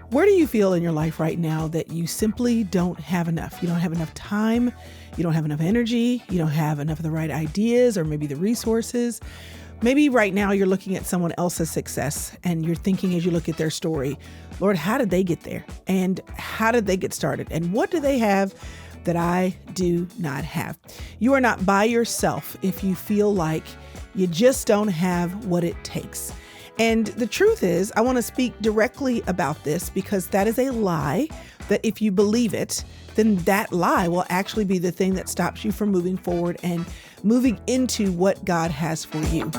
Where do you feel in your life right now that you simply don't have enough? You don't have enough time, you don't have enough energy, you don't have enough of the right ideas or maybe the resources. Maybe right now you're looking at someone else's success and you're thinking as you look at their story, Lord, how did they get there? And how did they get started? And what do they have that I do not have? You are not by yourself if you feel like you just don't have what it takes. And the truth is, I want to speak directly about this because that is a lie that if you believe it, then that lie will actually be the thing that stops you from moving forward and moving into what God has for you.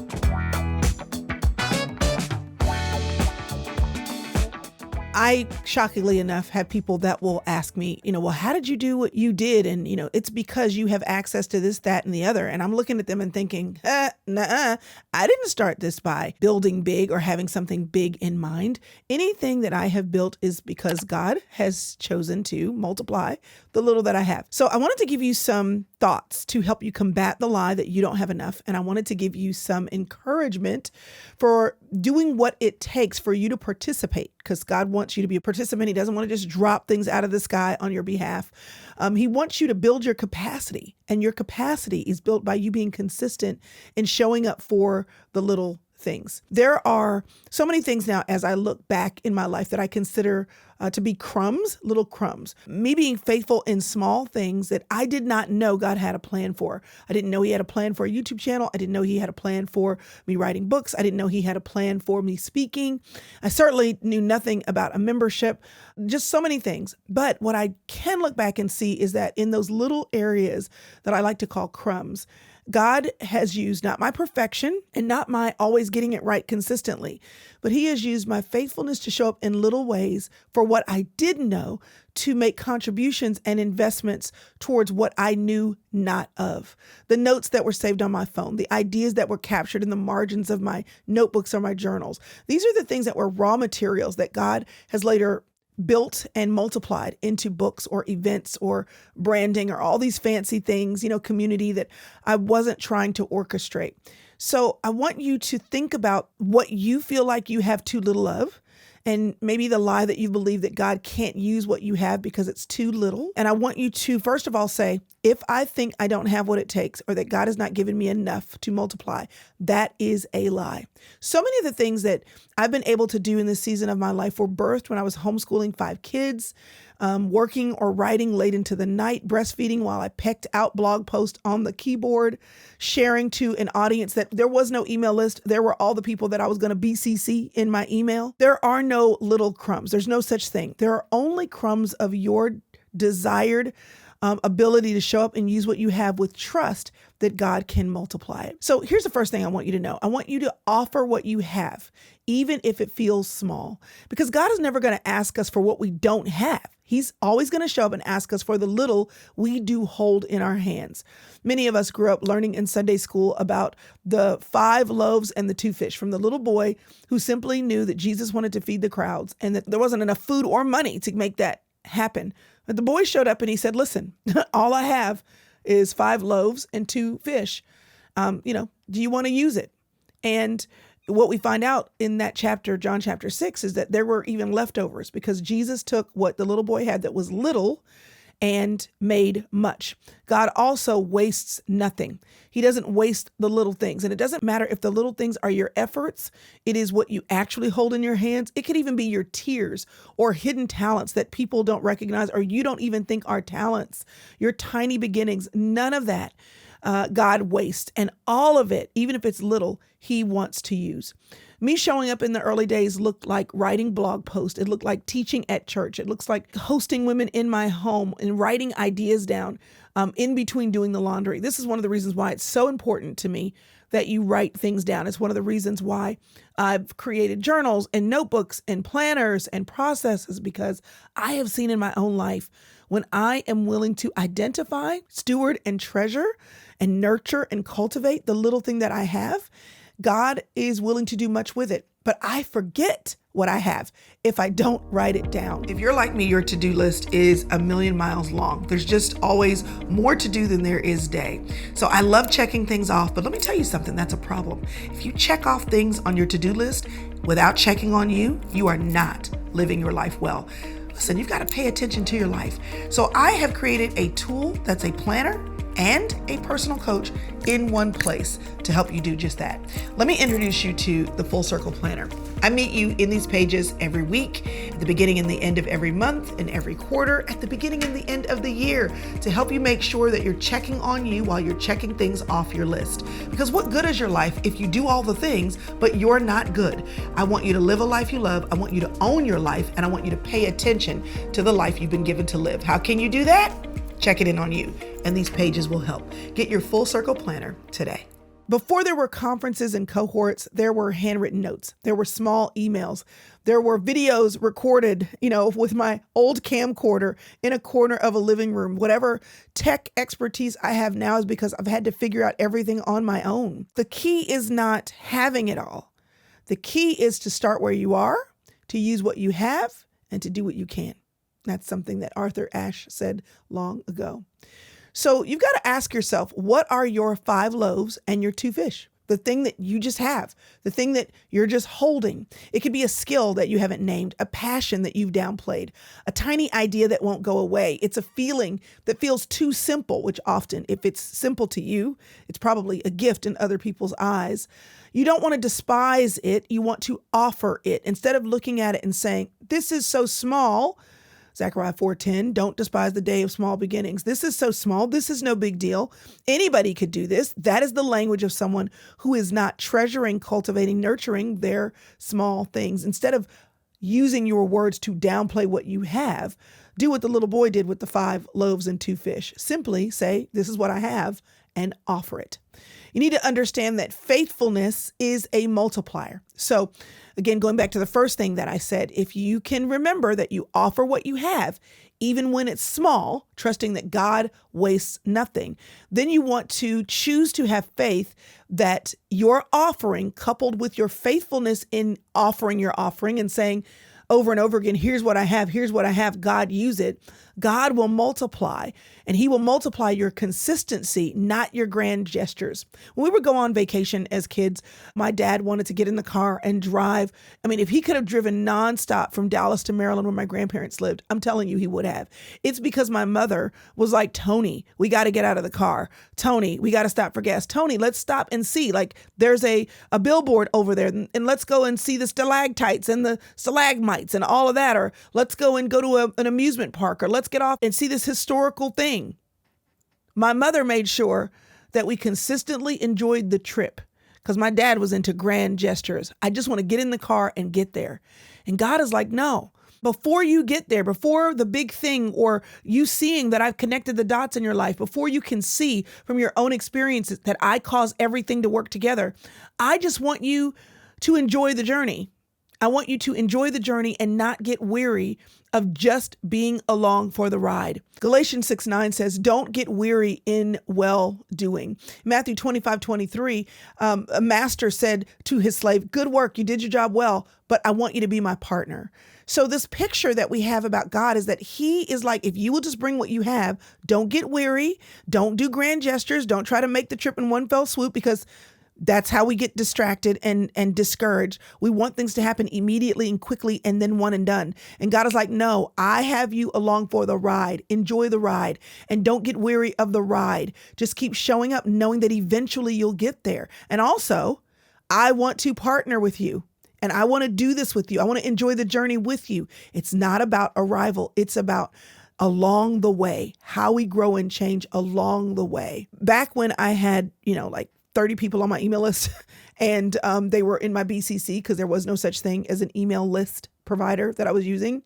I, shockingly enough, have people that will ask me, well, how did you do what you did? And, it's because you have access to this, that, and the other. And I'm looking at them and thinking, nuh-uh, I didn't start this by building big or having something big in mind. Anything that I have built is because God has chosen to multiply the little that I have. So I wanted to give you some thoughts to help you combat the lie that you don't have enough. And I wanted to give you some encouragement for doing what it takes for you to participate, because God wants you to be a participant. He doesn't want to just drop things out of the sky on your behalf. He wants you to build your capacity, and your capacity is built by you being consistent in showing up for the little things. There are so many things now as I look back in my life that I consider to be crumbs, little crumbs. Me being faithful in small things that I did not know God had a plan for. I didn't know He had a plan for a YouTube channel. I didn't know He had a plan for me writing books. I didn't know He had a plan for me speaking. I certainly knew nothing about a membership, just so many things. But what I can look back and see is that in those little areas that I like to call crumbs, God has used not my perfection and not my always getting it right consistently, but He has used my faithfulness to show up in little ways for what I didn't know to make contributions and investments towards what I knew not of. The notes that were saved on my phone, the ideas that were captured in the margins of my notebooks or my journals. These are the things that were raw materials that God has later built and multiplied into books or events or branding or all these fancy things, community that I wasn't trying to orchestrate. So I want you to think about what you feel like you have too little of, and maybe the lie that you believe that God can't use what you have because it's too little. And I want you to, first of all, say, if I think I don't have what it takes or that God has not given me enough to multiply, that is a lie. So many of the things that I've been able to do in this season of my life were birthed when I was homeschooling 5 kids, working or writing late into the night, breastfeeding while I pecked out blog posts on the keyboard, sharing to an audience that there was no email list. There were all the people that I was going to BCC in my email. There are no little crumbs. There's no such thing. There are only crumbs of your desired ability to show up and use what you have with trust that God can multiply it. So here's the first thing I want you to know. I want you to offer what you have, even if it feels small, because God is never going to ask us for what we don't have. He's always going to show up and ask us for the little we do hold in our hands. Many of us grew up learning in Sunday school about the 5 loaves and the 2 fish from the little boy who simply knew that Jesus wanted to feed the crowds and that there wasn't enough food or money to make that happen. But the boy showed up and he said, listen, all I have is 5 loaves and 2 fish. Do you want to use it? And what we find out in that chapter, John chapter 6, is that there were even leftovers because Jesus took what the little boy had that was little and made much. God also wastes nothing. He doesn't waste the little things. And it doesn't matter if the little things are your efforts. It is what you actually hold in your hands. It could even be your tears or hidden talents that people don't recognize or you don't even think are talents. Your tiny beginnings, none of that God wastes. And all of it, even if it's little, He wants to use. Me showing up in the early days looked like writing blog posts. It looked like teaching at church. It looks like hosting women in my home and writing ideas down in between doing the laundry. This is one of the reasons why it's so important to me that you write things down. It's one of the reasons why I've created journals and notebooks and planners and processes, because I have seen in my own life when I am willing to identify, steward, and treasure and nurture and cultivate the little thing that I have, God is willing to do much with it. but I forget what I have if I don't write it down. If you're like me, your to-do list is a million miles long. There's just always more to do than there is day. So I love checking things off, but let me tell you something, that's a problem. If you check off things on your to-do list without checking on you, you are not living your life well. Listen, you've got to pay attention to your life. So I have created a tool that's a planner and a personal coach in one place to help you do just that. Let me introduce you to the Full Circle Planner. I meet you in these pages every week, at the beginning and the end of every month, and every quarter, at the beginning and the end of the year, to help you make sure that you're checking on you while you're checking things off your list. Because what good is your life if you do all the things, but you're not good? I want you to live a life you love. I want you to own your life, and I want you to pay attention to the life you've been given to live. How can you do that? Check it in on you, and these pages will help. Get your Full Circle Planner today. Before there were conferences and cohorts, there were handwritten notes. There were small emails. There were videos recorded, with my old camcorder in a corner of a living room. Whatever tech expertise I have now is because I've had to figure out everything on my own. The key is not having it all. The key is to start where you are, to use what you have, and to do what you can. That's something that Arthur Ashe said long ago. So you've got to ask yourself, what are your 5 loaves and your 2 fish? The thing that you just have, the thing that you're just holding. It could be a skill that you haven't named, a passion that you've downplayed, a tiny idea that won't go away. It's a feeling that feels too simple, which often, if it's simple to you, it's probably a gift in other people's eyes. You don't want to despise it. You want to offer it. Instead of looking at it and saying, this is so small, Zechariah 4:10, don't despise the day of small beginnings. This is so small. This is no big deal. Anybody could do this. That is the language of someone who is not treasuring, cultivating, nurturing their small things. Instead of using your words to downplay what you have, do what the little boy did with the 5 loaves and 2 fish. Simply say, this is what I have, and offer it. You need to understand that faithfulness is a multiplier. So again, going back to the first thing that I said, if you can remember that you offer what you have, even when it's small, trusting that God wastes nothing, then you want to choose to have faith that your offering, coupled with your faithfulness in offering your offering and saying over and over again, here's what I have, God, use it. God will multiply, and he will multiply your consistency, not your grand gestures. When we would go on vacation as kids, my dad wanted to get in the car and drive. I mean, if he could have driven nonstop from Dallas to Maryland where my grandparents lived, I'm telling you, he would have. It's because my mother was like, Tony, we got to get out of the car. Tony, we got to stop for gas. Tony, let's stop and see. Like, there's a billboard over there, and let's go and see the stalactites and the stalagmites and all of that. Or let's go to an amusement park, or let's get off and see this historical thing. My mother made sure that we consistently enjoyed the trip because my dad was into grand gestures. I just want to get in the car and get there. And God is like, no, before you get there, before the big thing or you seeing that I've connected the dots in your life, before you can see from your own experiences that I cause everything to work together, I just want you to enjoy the journey. I want you to enjoy the journey and not get weary of just being along for the ride. Galatians 6:9 says, don't get weary in well-doing. Matthew 25:23, a master said to his slave, good work, you did your job well, but I want you to be my partner. So this picture that we have about God is that he is like, if you will just bring what you have, don't get weary, don't do grand gestures, don't try to make the trip in one fell swoop, because that's how we get distracted and discouraged. We want things to happen immediately and quickly and then one and done. And God is like, no, I have you along for the ride. Enjoy the ride and don't get weary of the ride. Just keep showing up knowing that eventually you'll get there. And also, I want to partner with you and I want to do this with you. I want to enjoy the journey with you. It's not about arrival. It's about along the way, how we grow and change along the way. Back when I had, like 30 people on my email list and they were in my BCC because there was no such thing as an email list provider that I was using.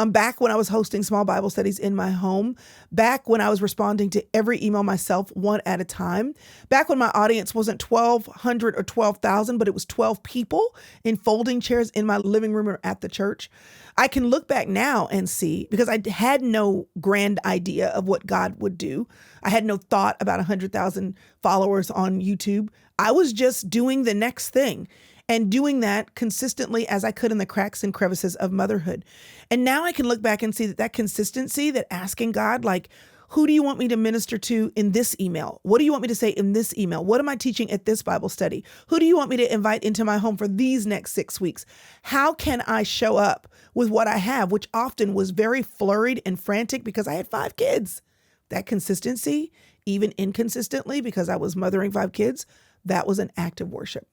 Back when I was hosting small Bible studies in my home, back when I was responding to every email myself one at a time, back when my audience wasn't 1,200 or 12,000, but it was 12 people in folding chairs in my living room or at the church. I can look back now and see, because I had no grand idea of what God would do. I had no thought about 100,000 followers on YouTube. I was just doing the next thing. and doing that consistently as I could in the cracks and crevices of motherhood. And now I can look back and see that consistency, that asking God, like, who do you want me to minister to in this email? What do you want me to say in this email? What am I teaching at this Bible study? Who do you want me to invite into my home for these next 6 weeks? How can I show up with what I have, which often was very flurried and frantic because I had 5 kids? That consistency, even inconsistently because I was mothering 5 kids, that was an act of worship,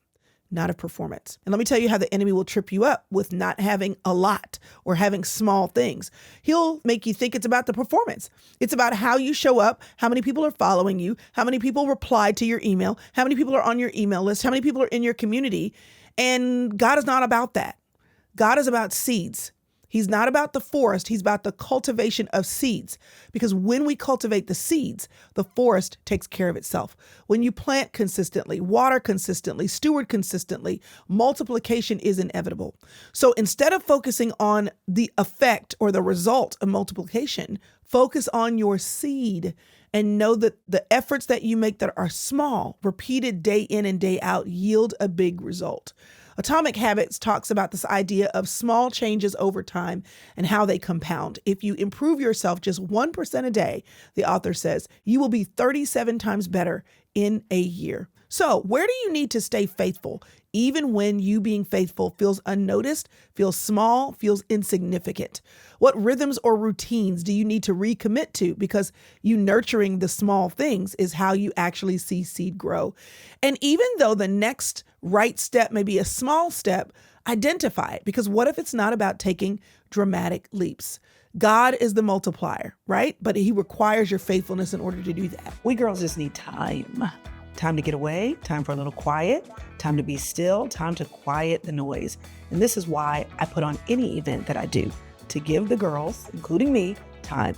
not of performance. And let me tell you how the enemy will trip you up with not having a lot or having small things. He'll make you think it's about the performance. It's about how you show up, how many people are following you, how many people replied to your email, how many people are on your email list, how many people are in your community. And God is not about that. God is about seeds. He's not about the forest. He's about the cultivation of seeds. Because when we cultivate the seeds, the forest takes care of itself. When you plant consistently, water consistently, steward consistently, multiplication is inevitable. So instead of focusing on the effect or the result of multiplication, focus on your seed and know that the efforts that you make that are small, repeated day in and day out, yield a big result. Atomic Habits talks about this idea of small changes over time and how they compound. If you improve yourself just 1% a day, the author says, you will be 37 times better in a year. So where do you need to stay faithful, even when you being faithful feels unnoticed, feels small, feels insignificant? What rhythms or routines do you need to recommit to? Because you nurturing the small things is how you actually see seed grow. And even though the next right step may be a small step, identify it. Because what if it's not about taking dramatic leaps? God is the multiplier, right? But he requires your faithfulness in order to do that. We girls just need time. Time to get away, time for a little quiet, time to be still, time to quiet the noise. And this is why I put on any event that I do to give the girls, including me, time.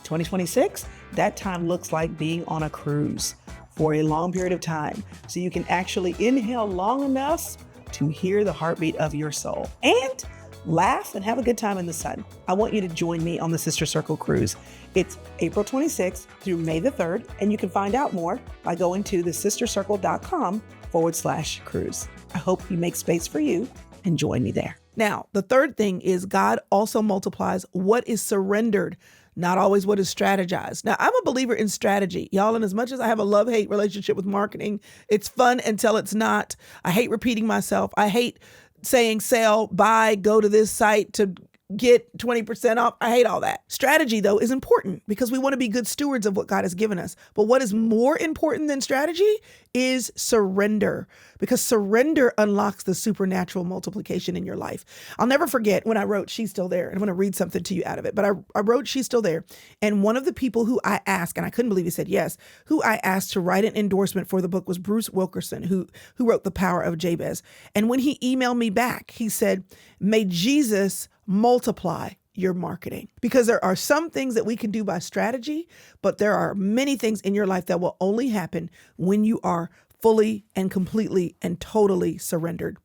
2026, that time looks like being on a cruise for a long period of time. So you can actually inhale long enough to hear the heartbeat of your soul and laugh and have a good time in the sun. I want you to join me on the Sister Circle Cruise. It's April 26th through May the 3rd, and you can find out more by going to thesistercircle.com/cruise. I hope you make space for you and join me there. Now, the third thing is God also multiplies what is surrendered, not always what is strategized. Now, I'm a believer in strategy, y'all, and as much as I have a love-hate relationship with marketing, it's fun until it's not. I hate repeating myself. I hate saying sell, buy, go to this site to get 20% off. I hate all that. Strategy, though, is important because we want to be good stewards of what God has given us. But what is more important than strategy is surrender, because surrender unlocks the supernatural multiplication in your life. I'll never forget when I wrote She's Still There. And I'm going to read something to you out of it. But I wrote She's Still There. And one of the people who I asked, and I couldn't believe he said yes, who I asked to write an endorsement for the book was Bruce Wilkerson, who wrote The Power of Jabez. And when he emailed me back, he said, "May Jesus multiply your marketing." Because there are some things that we can do by strategy, but there are many things in your life that will only happen when you are fully and completely and totally surrendered.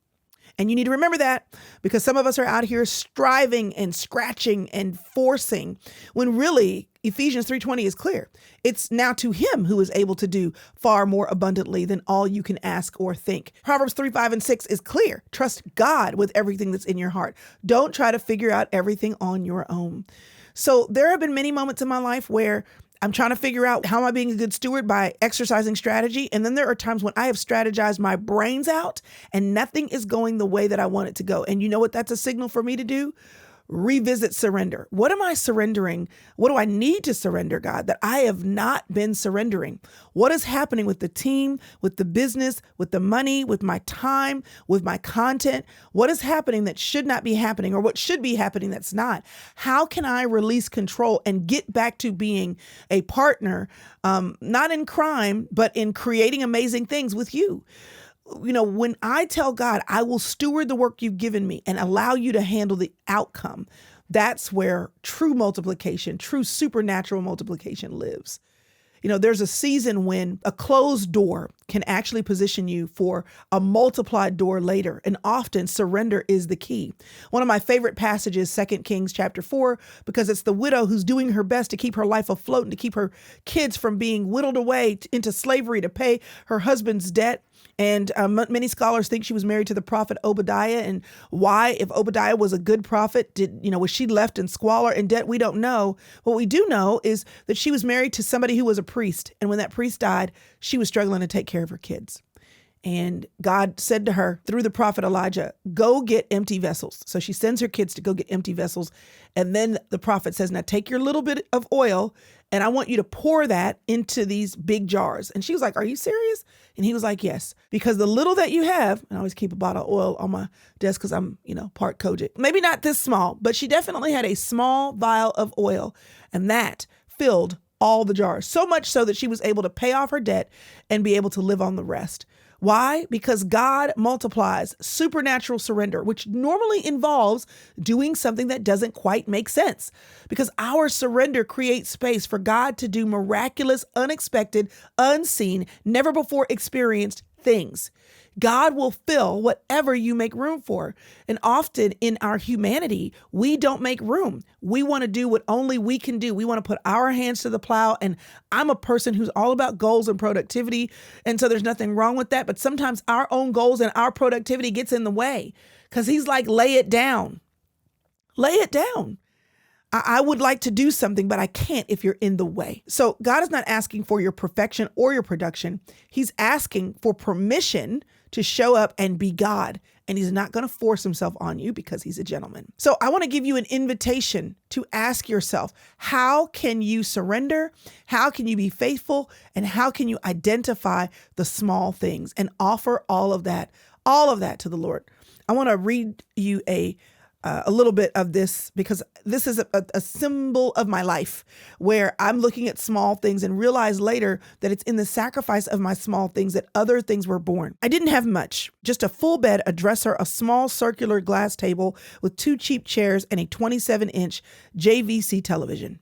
And you need to remember that, because some of us are out here striving and scratching and forcing when really Ephesians 3:20 is clear. It's now to him who is able to do far more abundantly than all you can ask or think. Proverbs 3:5-6 is clear. Trust God with everything that's in your heart. Don't try to figure out everything on your own. So there have been many moments in my life where I'm trying to figure out how am I being a good steward by exercising strategy. And then there are times when I have strategized my brains out and nothing is going the way that I want it to go. And you know what that's a signal for me to do? Revisit surrender. What am I surrendering? What do I need to surrender, God, that I have not been surrendering? What is happening with the team, with the business, with the money, with my time, with my content? What is happening that should not be happening, or what should be happening that's not? How can I release control and get back to being a partner, not in crime, but in creating amazing things with you? You know, when I tell God, I will steward the work you've given me and allow you to handle the outcome, that's where true multiplication, true supernatural multiplication lives. You know, there's a season when a closed door can actually position you for a multiplied door later. And often surrender is the key. One of my favorite passages, 2 Kings chapter 4, because it's the widow who's doing her best to keep her life afloat and to keep her kids from being whittled away into slavery to pay her husband's debt. And many scholars think she was married to the prophet Obadiah. And why, if Obadiah was a good prophet, was she left in squalor and debt? We don't know. What we do know is that she was married to somebody who was a priest. And when that priest died, she was struggling to take care of her kids. And God said to her through the prophet Elijah, go get empty vessels. So she sends her kids to go get empty vessels. And then the prophet says, now take your little bit of oil and I want you to pour that into these big jars. And she was like, are you serious? And he was like, yes, because the little that you have, and I always keep a bottle of oil on my desk because I'm, part Kojic. Maybe not this small, but she definitely had a small vial of oil, and that filled all the jars. So much so that she was able to pay off her debt and be able to live on the rest. Why? Because God multiplies supernatural surrender, which normally involves doing something that doesn't quite make sense. Because our surrender creates space for God to do miraculous, unexpected, unseen, never before experienced things. God will fill whatever you make room for. And often in our humanity, we don't make room. We want to do what only we can do. We want to put our hands to the plow. And I'm a person who's all about goals and productivity. And so there's nothing wrong with that. But sometimes our own goals and our productivity gets in the way because he's like, lay it down. Lay it down. I would like to do something, but I can't if you're in the way. So God is not asking for your perfection or your production. He's asking for permission to show up and be God. And he's not going to force himself on you because he's a gentleman. So I want to give you an invitation to ask yourself, how can you surrender? How can you be faithful? And how can you identify the small things and offer all of that to the Lord? I want to read you a little bit of this because this is a symbol of my life where I'm looking at small things and realize later that it's in the sacrifice of my small things that other things were born. I didn't have much, just a full bed, a dresser, a small circular glass table with 2 cheap chairs and a 27-inch JVC television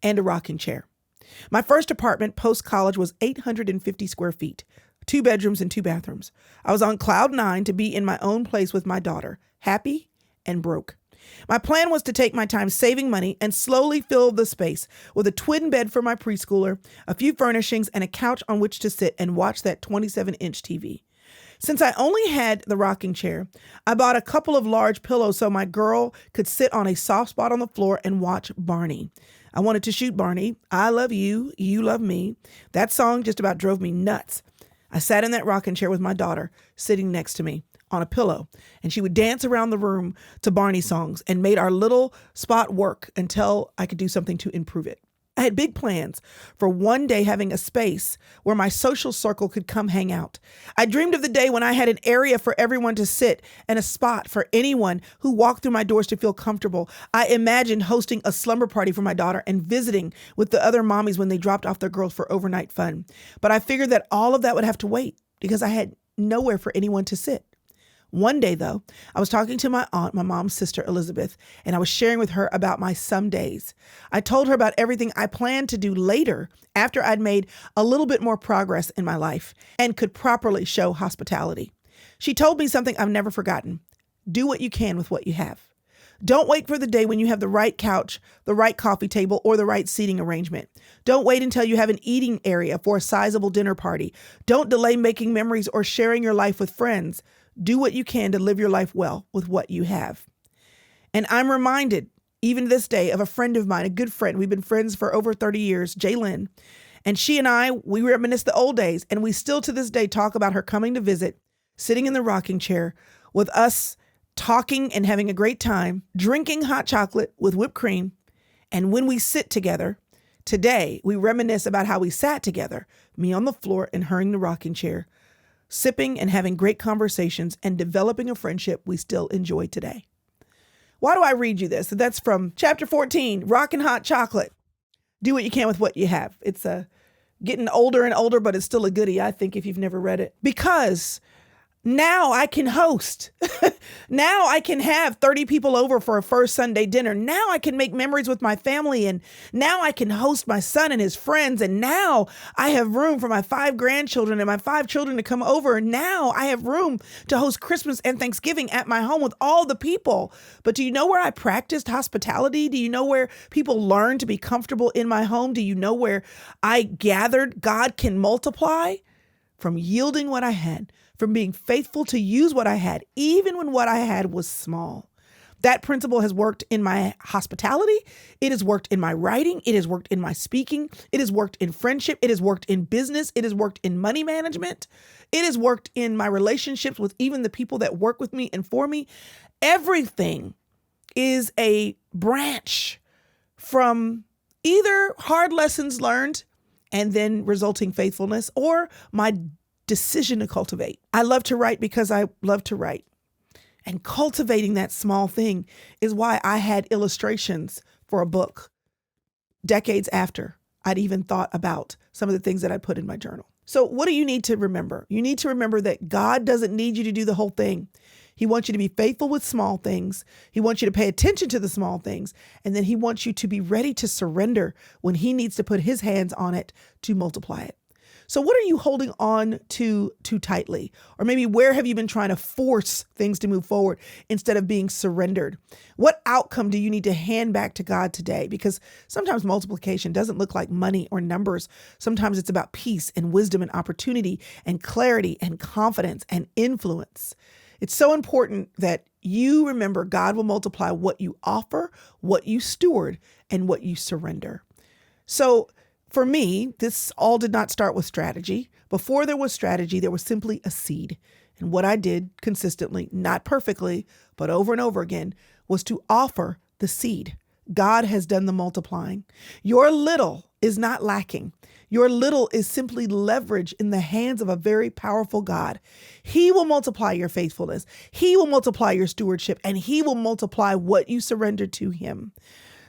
and a rocking chair. My first apartment post-college was 850 square feet, 2 bedrooms and 2 bathrooms. I was on cloud 9 to be in my own place with my daughter, happy and broke. My plan was to take my time saving money and slowly fill the space with a twin bed for my preschooler, a few furnishings, and a couch on which to sit and watch that 27-inch TV. Since I only had the rocking chair, I bought a couple of large pillows so my girl could sit on a soft spot on the floor and watch Barney. I wanted to shoot Barney. I love you, you love me. That song just about drove me nuts. I sat in that rocking chair with my daughter sitting next to me on a pillow, and she would dance around the room to Barney songs and made our little spot work until I could do something to improve it. I had big plans for one day having a space where my social circle could come hang out. I dreamed of the day when I had an area for everyone to sit and a spot for anyone who walked through my doors to feel comfortable. I imagined hosting a slumber party for my daughter and visiting with the other mommies when they dropped off their girls for overnight fun. But I figured that all of that would have to wait because I had nowhere for anyone to sit. One day, though, I was talking to my aunt, my mom's sister, Elizabeth, and I was sharing with her about my some days. I told her about everything I planned to do later after I'd made a little bit more progress in my life and could properly show hospitality. She told me something I've never forgotten. Do what you can with what you have. Don't wait for the day when you have the right couch, the right coffee table, or the right seating arrangement. Don't wait until you have an eating area for a sizable dinner party. Don't delay making memories or sharing your life with friends. Do what you can to live your life well with what you have. And I'm reminded, even this day, of a friend of mine, a good friend. We've been friends for over 30 years, Jaylyn. And she and I, we reminisce the old days, and we still to this day talk about her coming to visit, sitting in the rocking chair with us, talking and having a great time, drinking hot chocolate with whipped cream. And when we sit together, today, we reminisce about how we sat together, me on the floor and her in the rocking chair, sipping and having great conversations and developing a friendship we still enjoy today. Why do I read you this? That's from chapter 14, Rockin' Hot Chocolate. Do what you can with what you have. It's getting older and older, but it's still a goodie, I think, if you've never read it. Because Now I can host. Now I can have 30 people over for a first Sunday dinner. Now I can make memories with my family. And now I can host my son and his friends. And now I have room for my 5 grandchildren and my 5 children to come over. And now I have room to host Christmas and Thanksgiving at my home with all the people. But do you know where I practiced hospitality? Do you know where people learned to be comfortable in my home? Do you know where I gathered God can multiply? From yielding what I had, from being faithful to use what I had, even when what I had was small. That principle has worked in my hospitality. It has worked in my writing. It has worked in my speaking. It has worked in friendship. It has worked in business. It has worked in money management. It has worked in my relationships with even the people that work with me and for me. Everything is a branch from either hard lessons learned and then resulting faithfulness, or my decision to cultivate. I love to write because I love to write. And cultivating that small thing is why I had illustrations for a book decades after I'd even thought about some of the things that I put in my journal. So what do you need to remember? You need to remember that God doesn't need you to do the whole thing. He wants you to be faithful with small things. He wants you to pay attention to the small things. And then he wants you to be ready to surrender when he needs to put his hands on it to multiply it. So what are you holding on to too tightly? Or maybe where have you been trying to force things to move forward instead of being surrendered? What outcome do you need to hand back to God today? Because sometimes multiplication doesn't look like money or numbers. Sometimes it's about peace and wisdom and opportunity and clarity and confidence and influence. It's so important that you remember God will multiply what you offer, what you steward, and what you surrender. So for me, this all did not start with strategy. Before there was strategy, there was simply a seed. And what I did consistently, not perfectly, but over and over again, was to offer the seed. God has done the multiplying. Your little is not lacking. Your little is simply leverage in the hands of a very powerful God. He will multiply your faithfulness. He will multiply your stewardship, and he will multiply what you surrender to him.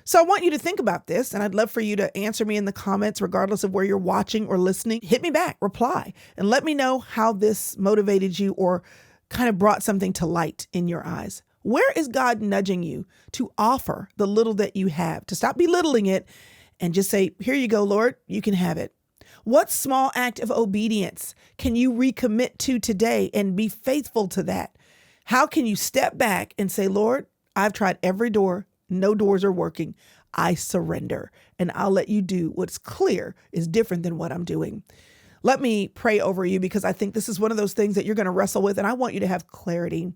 So I want you to think about this, and I'd love for you to answer me in the comments, regardless of where you're watching or listening. Hit me back, reply, and let me know how this motivated you or kind of brought something to light in your eyes. Where is God nudging you to offer the little that you have, to stop belittling it and just say, here you go, Lord, you can have it. What small act of obedience can you recommit to today and be faithful to that? How can you step back and say, Lord, I've tried every door. No doors are working. I surrender, and I'll let you do what's clear is different than what I'm doing. Let me pray over you, because I think this is one of those things that you're going to wrestle with, and I want you to have clarity.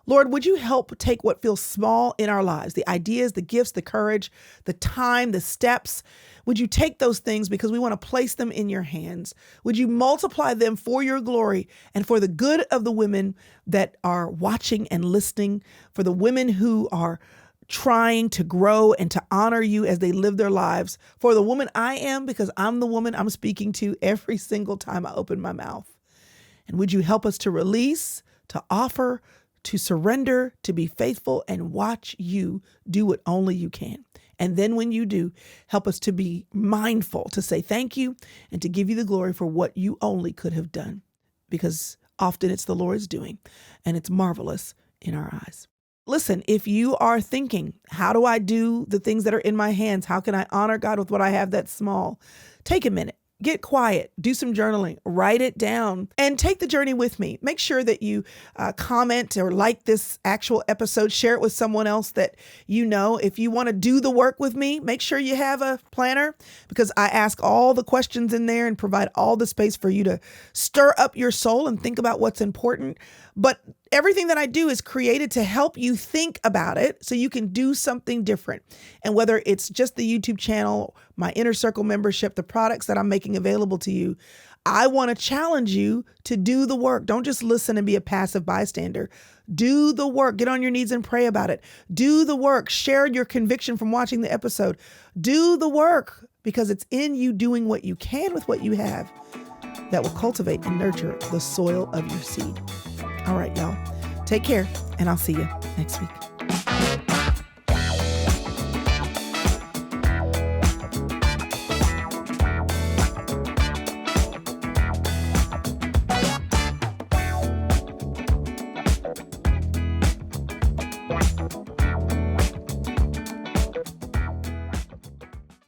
Lord, would you help take what feels small in our lives, the ideas, the gifts, the courage, the time, the steps? Would you take those things, because we want to place them in your hands? Would you multiply them for your glory and for the good of the women that are watching and listening, for the women who are trying to grow and to honor you as they live their lives, for the woman I am, because I'm the woman I'm speaking to every single time I open my mouth? And would you help us to release, to offer, to surrender, to be faithful, and watch you do what only you can. And then when you do, help us to be mindful, to say thank you, and to give you the glory for what you only could have done, because often it's the Lord's doing, and it's marvelous in our eyes. Listen, if you are thinking, how do I do the things that are in my hands? How can I honor God with what I have that's small? Take a minute. Get quiet, do some journaling, write it down, and take the journey with me. Make sure that you comment or like this actual episode, share it with someone else that you know. If you want to do the work with me, make sure you have a planner, because I ask all the questions in there and provide all the space for you to stir up your soul and think about what's important. But everything that I do is created to help you think about it so you can do something different. And whether it's just the YouTube channel, my Inner Circle membership, the products that I'm making available to you, I want to challenge you to do the work. Don't just listen and be a passive bystander. Do the work. Get on your knees and pray about it. Do the work. Share your conviction from watching the episode. Do the work, because it's in you doing what you can with what you have that will cultivate and nurture the soil of your seed. All right, y'all. Take care, and I'll see you next week.